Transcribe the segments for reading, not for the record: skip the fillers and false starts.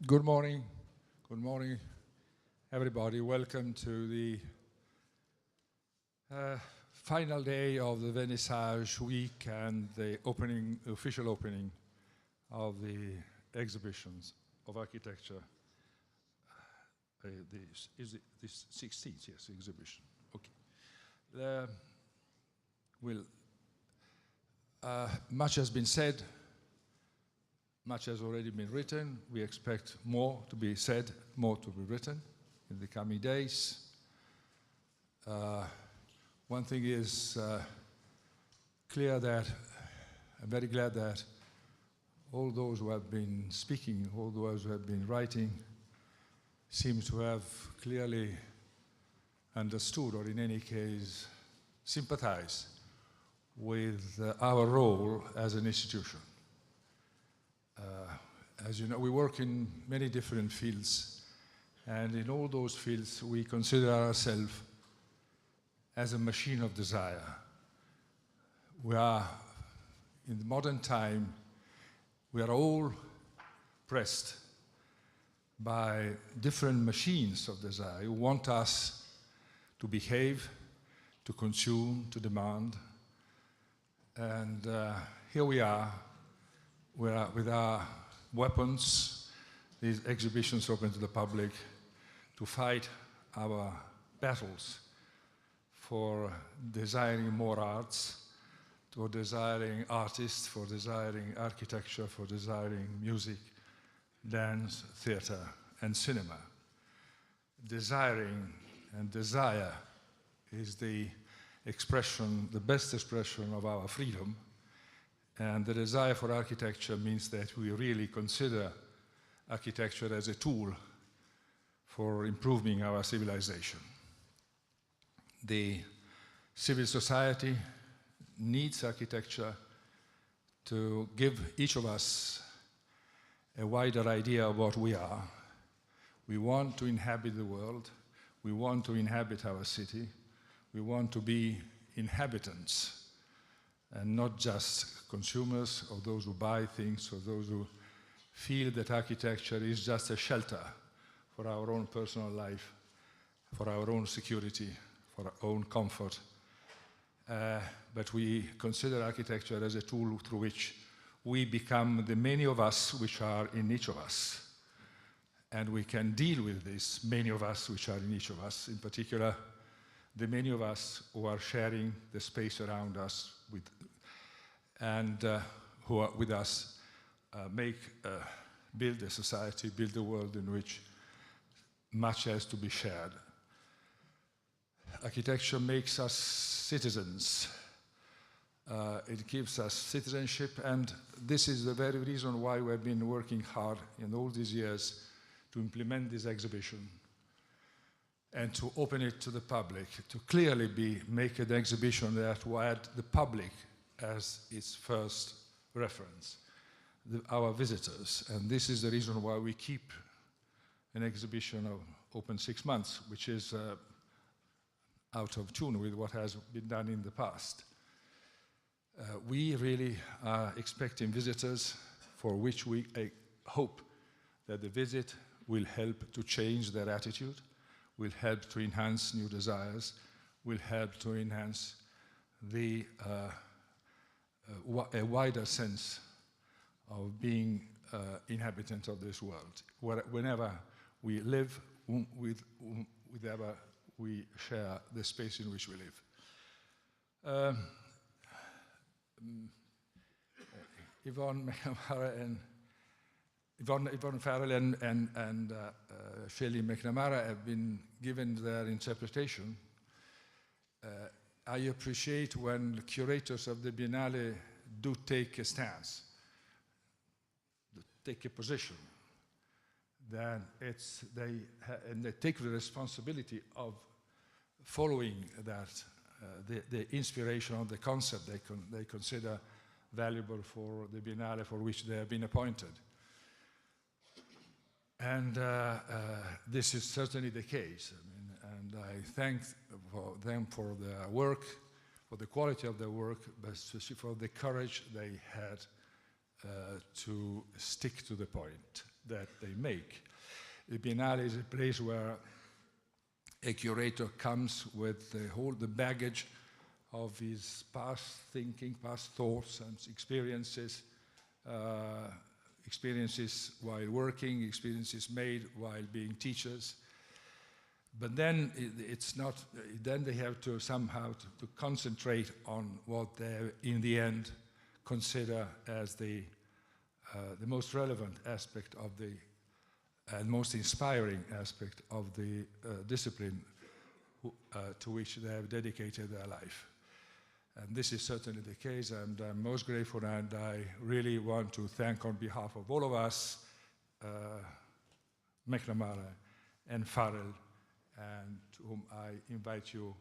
Good morning. Good morning, everybody. Welcome to the final day of the Vernissage week and the official opening of the exhibitions of architecture. Is it this 16th? Yes, exhibition. Okay. Much has been said. Much has already been written. We expect more to be said, more to be written in the coming days. One thing is clear that I'm very glad that all those who have been speaking, all those who have been writing, seem to have clearly understood, or in any case, sympathize with our role as an institution. As you know, we work in many different fields, and in all those fields we consider ourselves as a machine of desire. We are, in the modern time, we are all pressed by different machines of desire who want us to behave, to consume, to demand. And here we are with our weapons, these exhibitions open to the public, to fight our battles for desiring more arts, for desiring artists, for desiring architecture, for desiring music, dance, theater, and cinema. Desiring and desire is the expression, the best expression of our freedom. And the desire for architecture means that we really consider architecture as a tool for improving our civilization. The civil society needs architecture to give each of us a wider idea of what we are. We want to inhabit the world. We want to inhabit our city. We want to be inhabitants and not just consumers or those who buy things or those who feel that architecture is just a shelter for our own personal life, for our own security, for our own comfort. But we consider architecture as a tool through which we become the many of us which are in each of us. And we can deal with this many of us which are in each of us, in particular, the many of us who are sharing the space around us and who are with us build a society, build a world in which much has to be shared. Architecture makes us citizens. It gives us citizenship, and this is the very reason why we have been working hard in all these years to implement this exhibition and to open it to the public, to clearly make an exhibition that will add the public as its first reference, our visitors. And this is the reason why we keep an exhibition open 6 months, which is out of tune with what has been done in the past. We really are expecting visitors for which we hope that the visit will help to change their attitude, will help to enhance new desires, will help to enhance a wider sense of being inhabitant of this world. Whenever we live, wherever we share the space in which we live. Yvonne McNamara and Yvonne Farrell and Shelley McNamara have been given their interpretation. I appreciate when the curators of the Biennale do take a stance, take a position. Then they take the responsibility of following that, the inspiration of the concept they consider valuable for the Biennale for which they have been appointed. And this is certainly the case. And I thank them for their work, for the quality of their work, but especially for the courage they had to stick to the point. that they make. The Biennale is a place where a curator comes with the baggage of his past thinking, past thoughts and experiences, experiences while working, experiences made while being teachers. But then it's not, then they have to somehow to concentrate on what they in the end consider as the most relevant aspect of the and most inspiring aspect of the discipline to which they have dedicated their life. And this is certainly the case, and I'm most grateful, and I really want to thank on behalf of all of us, McNamara and Farrell, and whom I invite you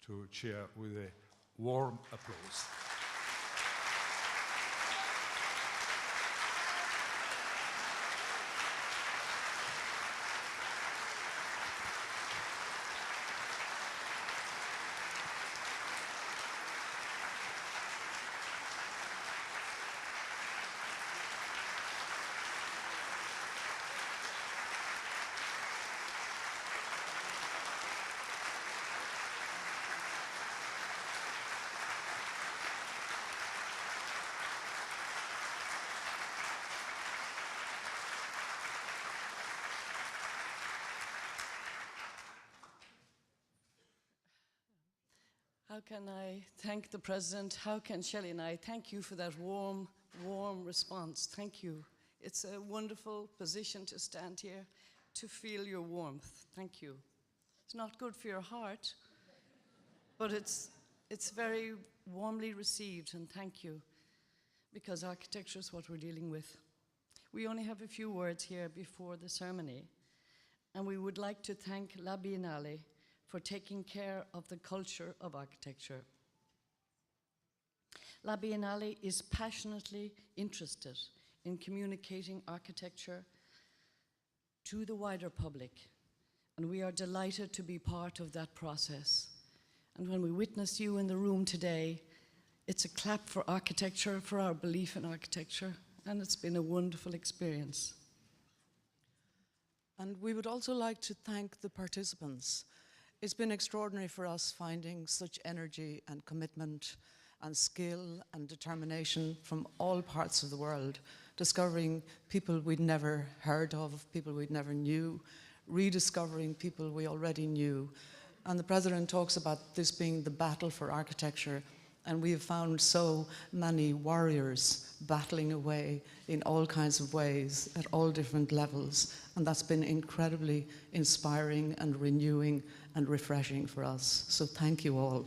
to cheer with a warm applause. How can I thank the President? How can Shelley and I thank you for that warm, warm response? Thank you. It's a wonderful position to stand here, to feel your warmth. Thank you. It's not good for your heart, but it's very warmly received, and thank you, because architecture is what we're dealing with. We only have a few words here before the ceremony, and we would like to thank La Biennale for taking care of the culture of architecture. La Biennale is passionately interested in communicating architecture to the wider public, and we are delighted to be part of that process. And when we witness you in the room today, it's a clap for architecture, for our belief in architecture, and it's been a wonderful experience. And we would also like to thank the participants. It's been extraordinary for us finding such energy and commitment and skill and determination from all parts of the world, discovering people we'd never heard of, people we'd never knew, rediscovering people we already knew. And the President talks about this being the battle for architecture, and we have found so many warriors battling away in all kinds of ways at all different levels, and that's been incredibly inspiring and renewing and refreshing for us. So thank you all.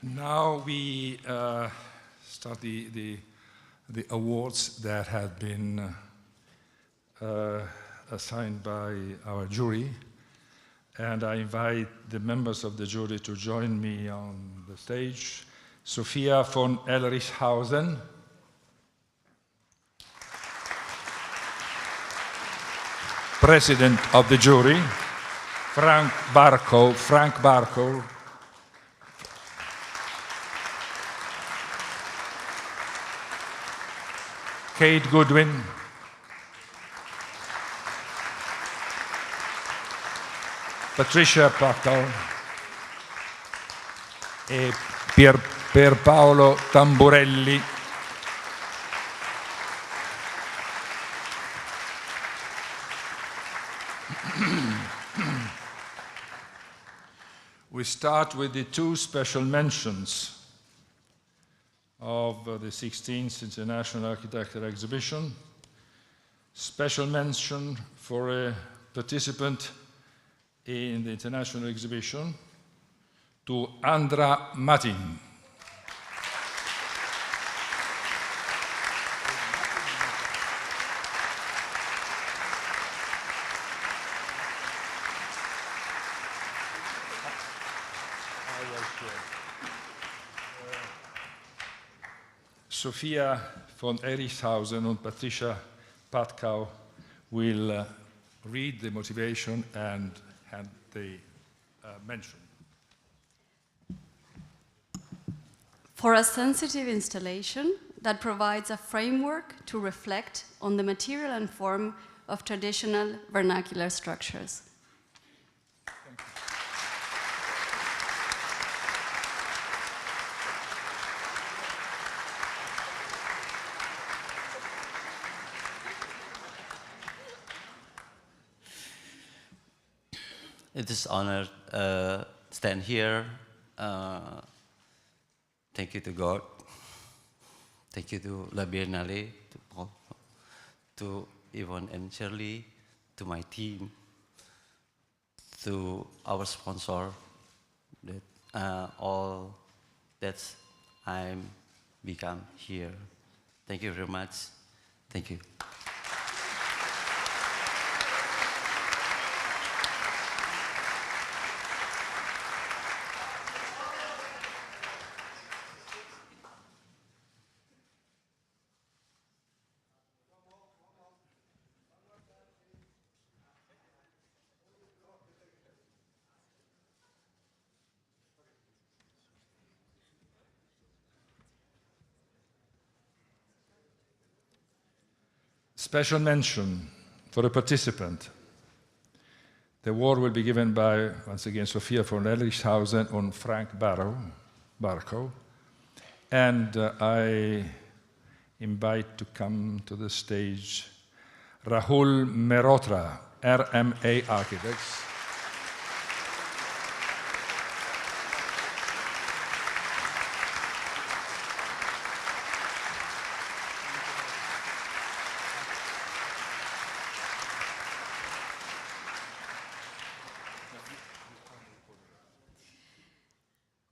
Now we start the awards that have been assigned by our jury, and I invite the members of the jury to join me on the stage. Sophia von Elrichshausen, President of the jury, Frank Barco, Kate Goodwin, Patricia Packel, e Pier Paolo Tamburelli. We start with the two special mentions of the 16th International Architecture Exhibition. Special mention for a participant in the international exhibition to Andra Matin. Sophia von Erichshausen and Patricia Patkau will read the motivation and the mention. For a sensitive installation that provides a framework to reflect on the material and form of traditional vernacular structures. It is an honor to stand here. Thank you to God. Thank you to La Biennale, to Paul, to Yvonne and Shelley, to my team, to our sponsor, that all that I'm become here. Thank you very much. Thank you. Special mention for a participant. The award will be given by, once again, Sophia von Erichshausen and Frank Barco. And I invite to come to the stage Rahul Mehrotra, RMA Architects.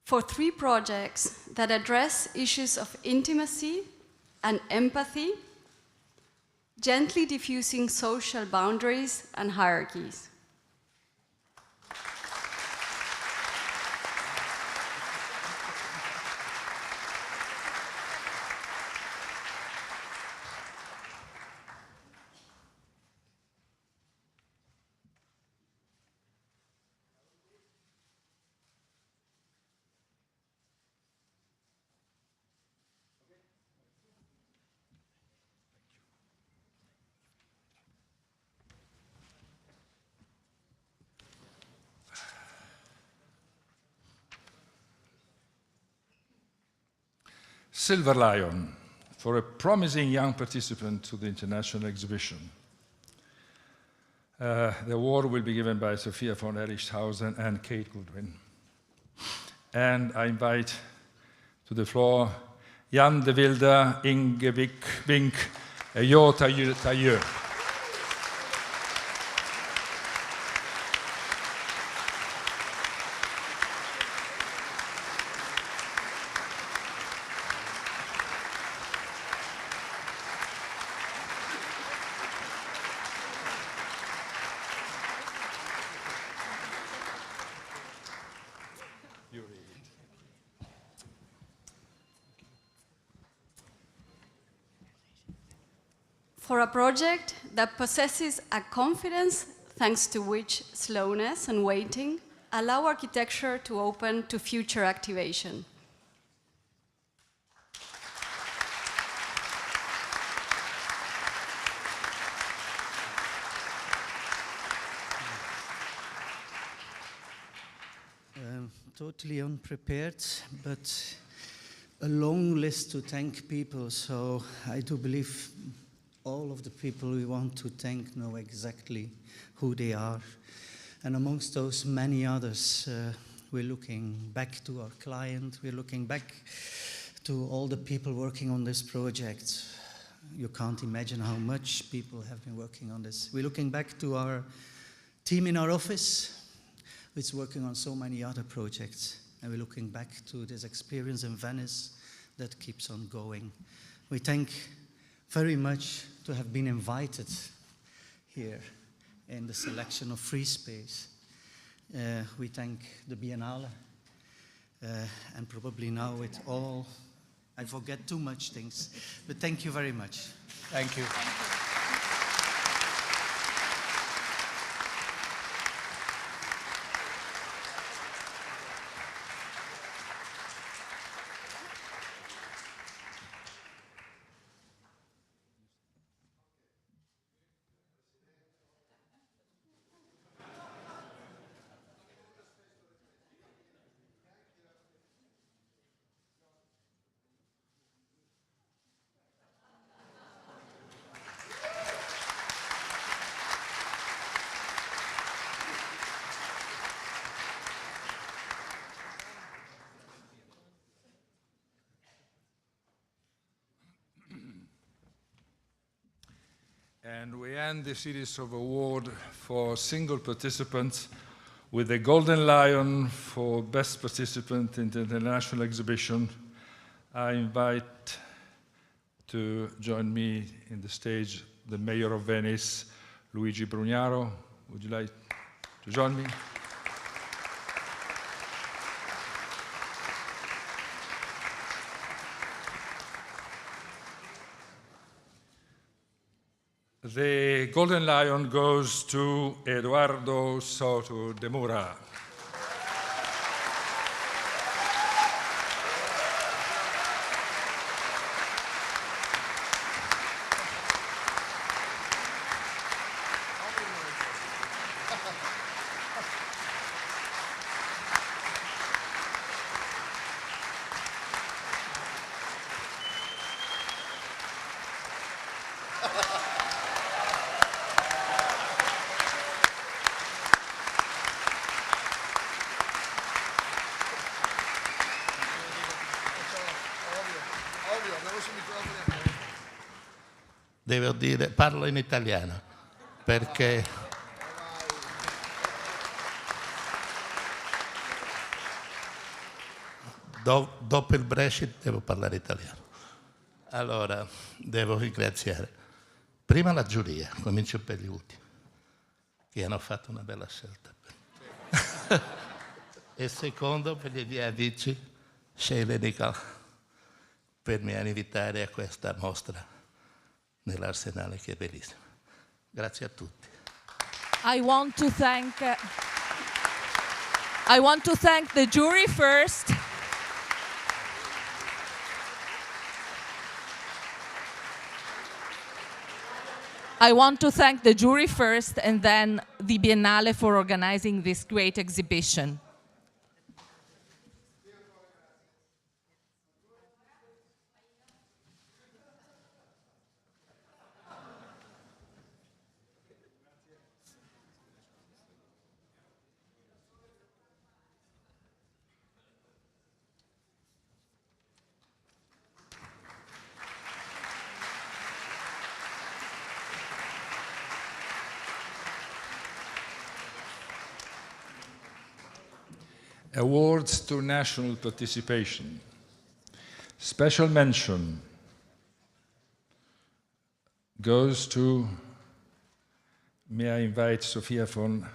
For 3 projects that address issues of intimacy and empathy, gently diffusing social boundaries and hierarchies. Silver Lion for a promising young participant to the international exhibition. The award will be given by Sophia von Erichshausen and Kate Goodwin. And I invite to the floor Jan de Wilde, Inge Wink, Jo Tailleux. For a project that possesses a confidence thanks to which slowness and waiting allow architecture to open to future activation. Totally unprepared, but a long list to thank people, so I do believe all of the people we want to thank know exactly who they are. And amongst those many others, we're looking back to our client, we're looking back to all the people working on this project. You can't imagine how much people have been working on this. We're looking back to our team in our office, which is working on so many other projects. And we're looking back to this experience in Venice that keeps on going. We thank very much to have been invited here in the selection of FREESPACE. We thank the Biennale, and probably now with all I forget too much things. But thank you very much. Thank you. And we end the series of awards for single participants with the Golden Lion for Best Participant in the International Exhibition. I invite to join me in the stage the Mayor of Venice, Luigi Brugnaro. Would you like to join me? The Golden Lion goes to Eduardo Soto de Mura. Devo dire, parlo in italiano, perché dopo il Brexit devo parlare italiano. Allora, devo ringraziare prima la giuria, comincio per gli ultimi, che hanno fatto una bella scelta. E secondo per gli miei amici, Shelley e Nicole, per mi invitare a questa mostra nell'Arsenale, che è bellissima. Grazie a tutti. I want to thank the jury first. I want to thank the jury first and then the Biennale for organizing this great exhibition. Awards to national participation. Special mention goes to, may I invite Sofia von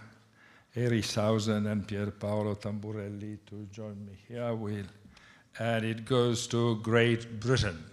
Erishausen and Pier Paolo Tamburelli to join me here, and it goes to Great Britain.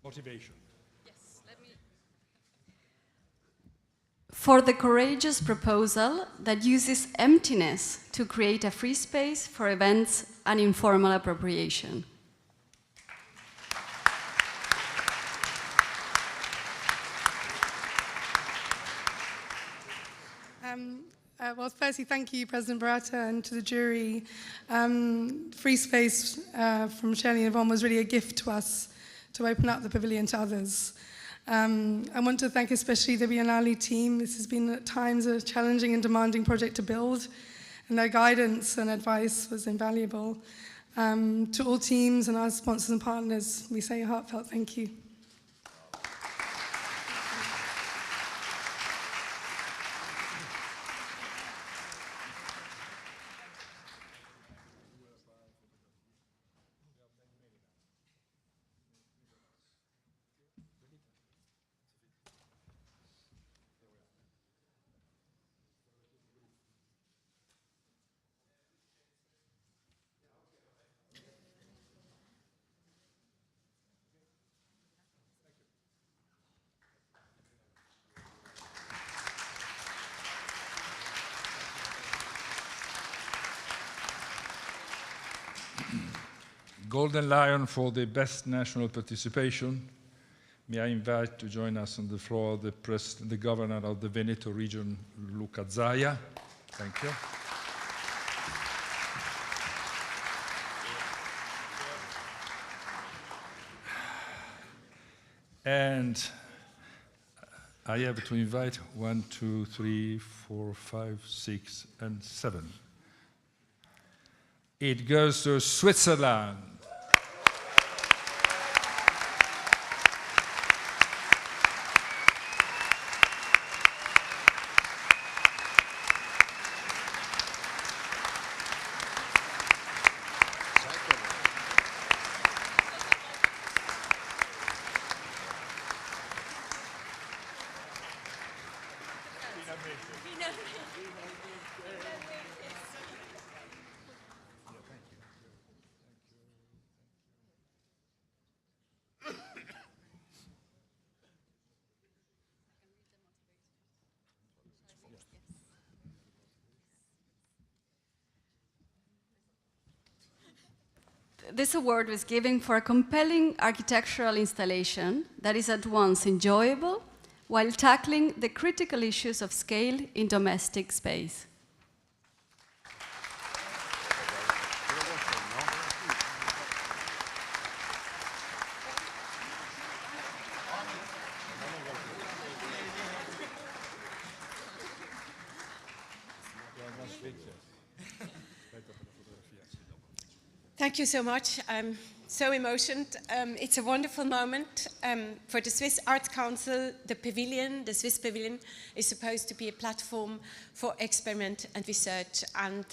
Motivation. Yes, for the courageous proposal that uses emptiness to create a free space for events and informal appropriation. Well, firstly, thank you, President Baratta, and to the jury. Free space from Shelley and Yvonne was really a gift to us to open up the pavilion to others. I want to thank especially the Biennale team. This has been at times a challenging and demanding project to build, and their guidance and advice was invaluable. To all teams and our sponsors and partners, we say a heartfelt thank you. Golden Lion for the best national participation. May I invite to join us on the floor the governor of the Veneto region, Luca Zaia. Thank you. And I have to invite 1, 2, 3, 4, 5, 6, and 7. It goes to Switzerland. This award was given for a compelling architectural installation that is at once enjoyable while tackling the critical issues of scale in domestic space. Thank you so much. I'm so emotioned. It's a wonderful moment for the Swiss Arts Council. The pavilion, the Swiss Pavilion, is supposed to be a platform for experiment and research. And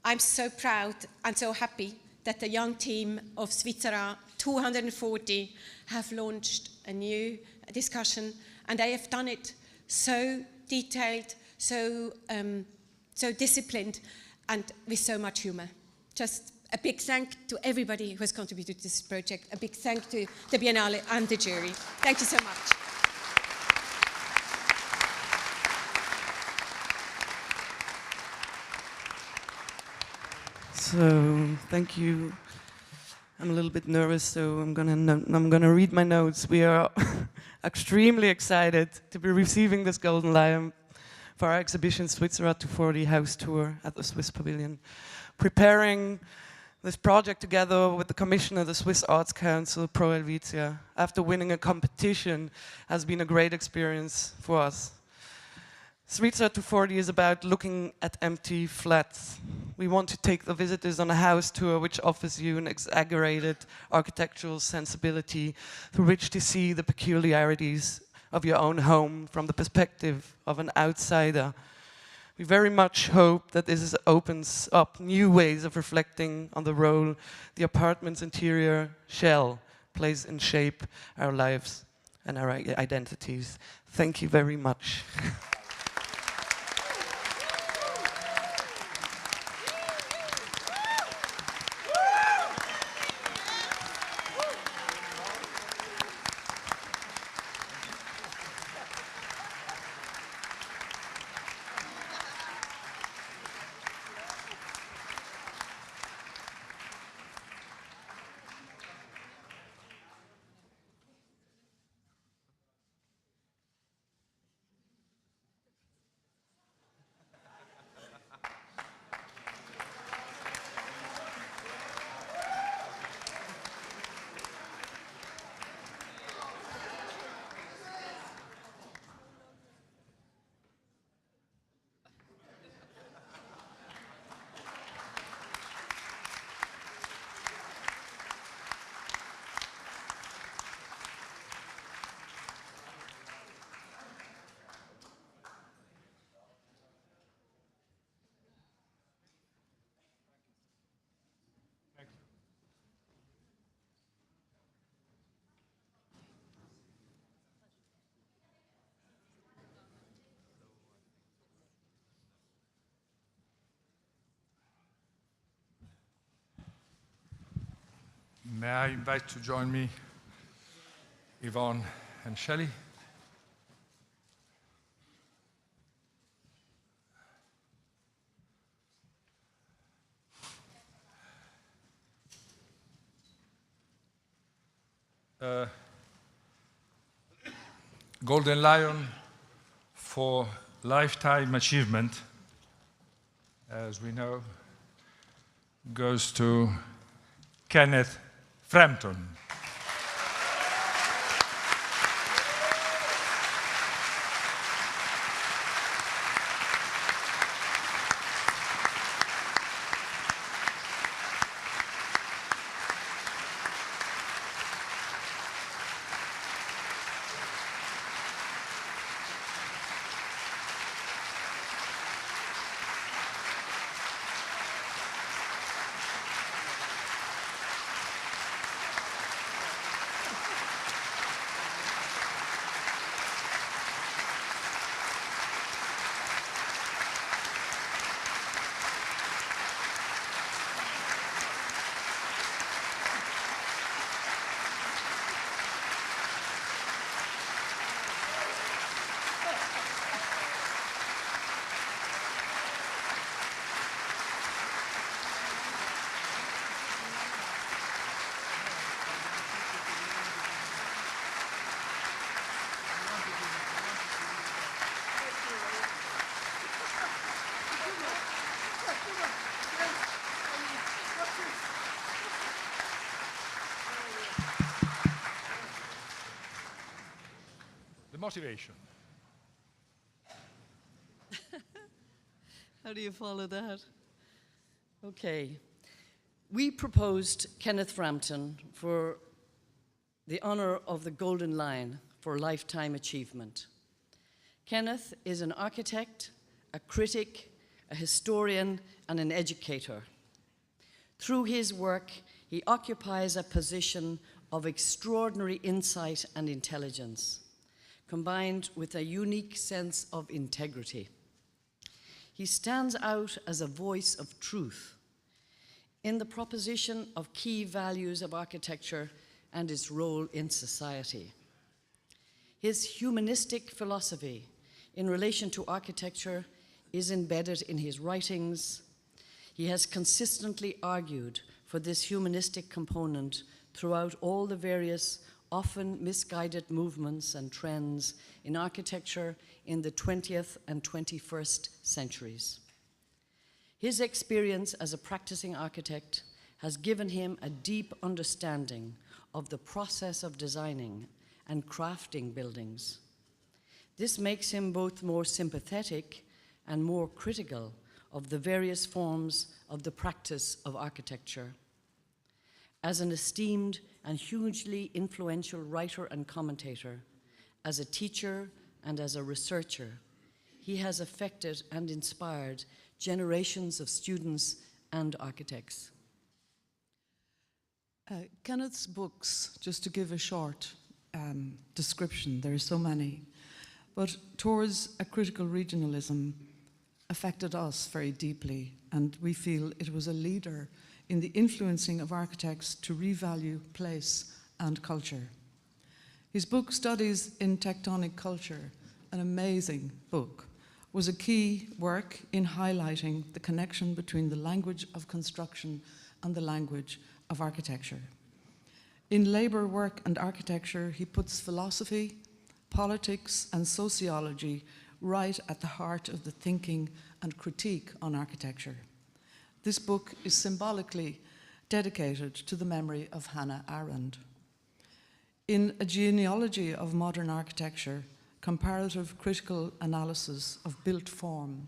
I'm so proud and so happy that the young team of Svizzera 240 have launched a new discussion, and they have done it so detailed, so disciplined, and with so much humor. Just a big thank to everybody who has contributed to this project. A big thank to the Biennale and the jury. Thank you so much. So, thank you. I'm a little bit nervous, so I'm gonna read my notes. We are extremely excited to be receiving this Golden Lion for our exhibition Switzera 240 House Tour at the Swiss Pavilion. Preparing this project together with the commissioner of the Swiss Arts Council, Pro Helvetia, after winning a competition, has been a great experience for us. Svizzera 240 is about looking at empty flats. We want to take the visitors on a house tour which offers you an exaggerated architectural sensibility through which to see the peculiarities of your own home from the perspective of an outsider. We very much hope that this opens up new ways of reflecting on the role the apartment's interior shell plays in shape our lives and our identities. Thank you very much. May I invite to join me Yvonne and Shelley? Golden Lion for lifetime achievement, as we know, goes to Kenneth Frampton. Motivation. How do you follow that? Okay. We proposed Kenneth Frampton for the honor of the Golden Lion for lifetime achievement. Kenneth is an architect, a critic, a historian, and an educator. Through his work, he occupies a position of extraordinary insight and intelligence, combined with a unique sense of integrity. He stands out as a voice of truth in the proposition of key values of architecture and its role in society. His humanistic philosophy in relation to architecture is embedded in his writings. He has consistently argued for this humanistic component throughout all the various often misguided movements and trends in architecture in the 20th and 21st centuries. His experience as a practicing architect has given him a deep understanding of the process of designing and crafting buildings. This makes him both more sympathetic and more critical of the various forms of the practice of architecture. As an esteemed and hugely influential writer and commentator, as a teacher and as a researcher, he has affected and inspired generations of students and architects. Kenneth's books, just to give a short description, there are so many, but Towards a Critical Regionalism affected us very deeply, and we feel it was a leader in the influencing of architects to revalue place and culture. His book, Studies in Tectonic Culture, an amazing book, was a key work in highlighting the connection between the language of construction and the language of architecture. In Labour, Work and Architecture, he puts philosophy, politics and sociology right at the heart of the thinking and critique on architecture. This book is symbolically dedicated to the memory of Hannah Arendt. In A Genealogy of Modern Architecture, comparative critical analysis of built form,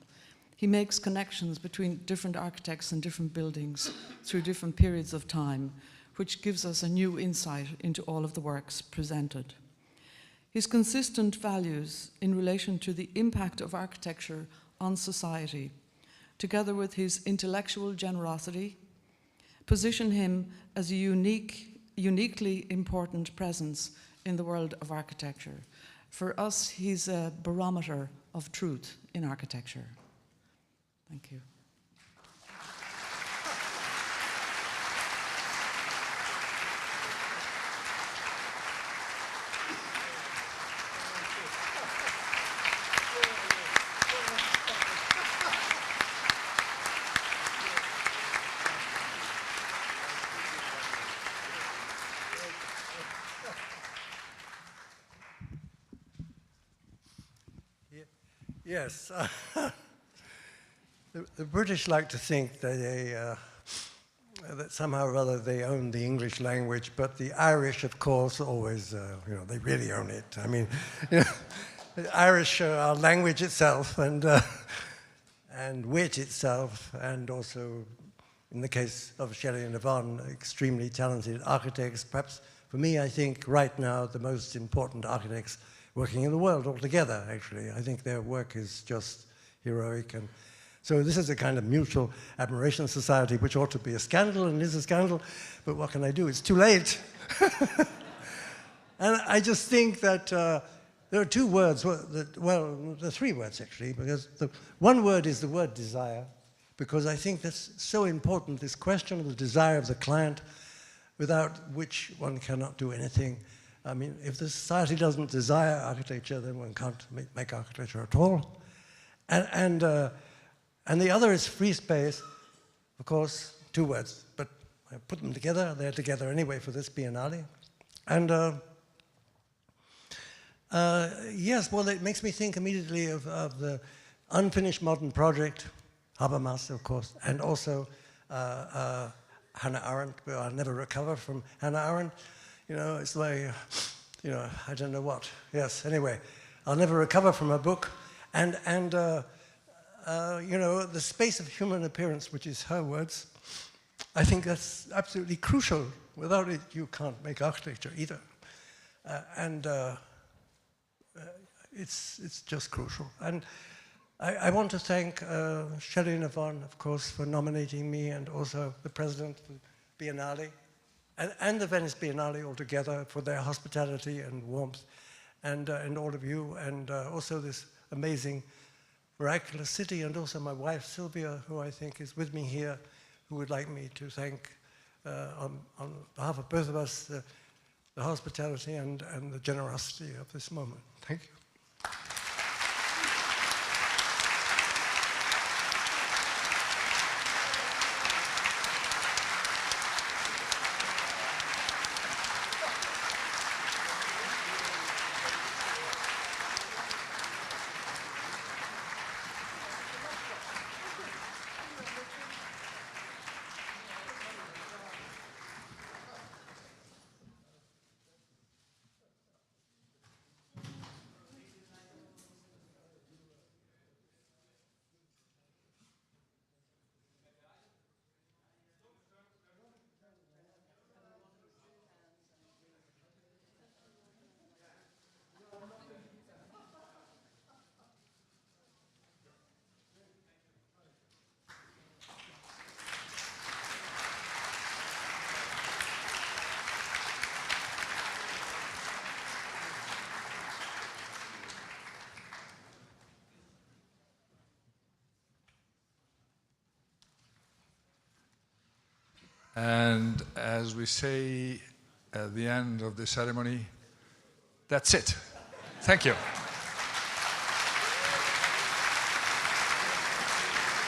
he makes connections between different architects and different buildings through different periods of time, which gives us a new insight into all of the works presented. His consistent values in relation to the impact of architecture on society, together with his intellectual generosity, position him as a uniquely important presence in the world of architecture. For us, he's a barometer of truth in architecture. Thank you. Yes. The British like to think that that somehow or other they own the English language, but the Irish, of course, always, they really own it. I mean, the Irish are language itself and wit itself, and also, in the case of Shelley and Yvonne, extremely talented architects. Perhaps, for me, I think right now the most important architects working in the world altogether, actually. I think their work is just heroic. And so this is a kind of mutual admiration society, which ought to be a scandal, and is a scandal, but what can I do? It's too late. And I just think that there are two words, well, there are three words, actually, because the one word is the word desire, because I think that's so important, this question of the desire of the client, without which one cannot do anything. I mean, if the society doesn't desire architecture, then one can't make architecture at all. And the other is free space, of course, two words, but I put them together. They're together anyway for this Biennale. And yes, well, it makes me think immediately of the unfinished modern project, Habermas, of course, and also Hannah Arendt. Well, I'll never recover from Hannah Arendt. It's like, I don't know what. Yes, anyway, I'll never recover from her book. And the space of human appearance, which is her words, I think that's absolutely crucial. Without it, you can't make architecture either. It's just crucial. And I want to thank Shelley and Yvonne, of course, for nominating me, and also the president of the Biennale, and the Venice Biennale altogether, for their hospitality and warmth, and all of you, and also this amazing, miraculous city, and also my wife, Sylvia, who I think is with me here, who would like me to thank, on behalf of both of us, the hospitality and the generosity of this moment. Thank you. And as we say at the end of the ceremony, that's it. Thank you.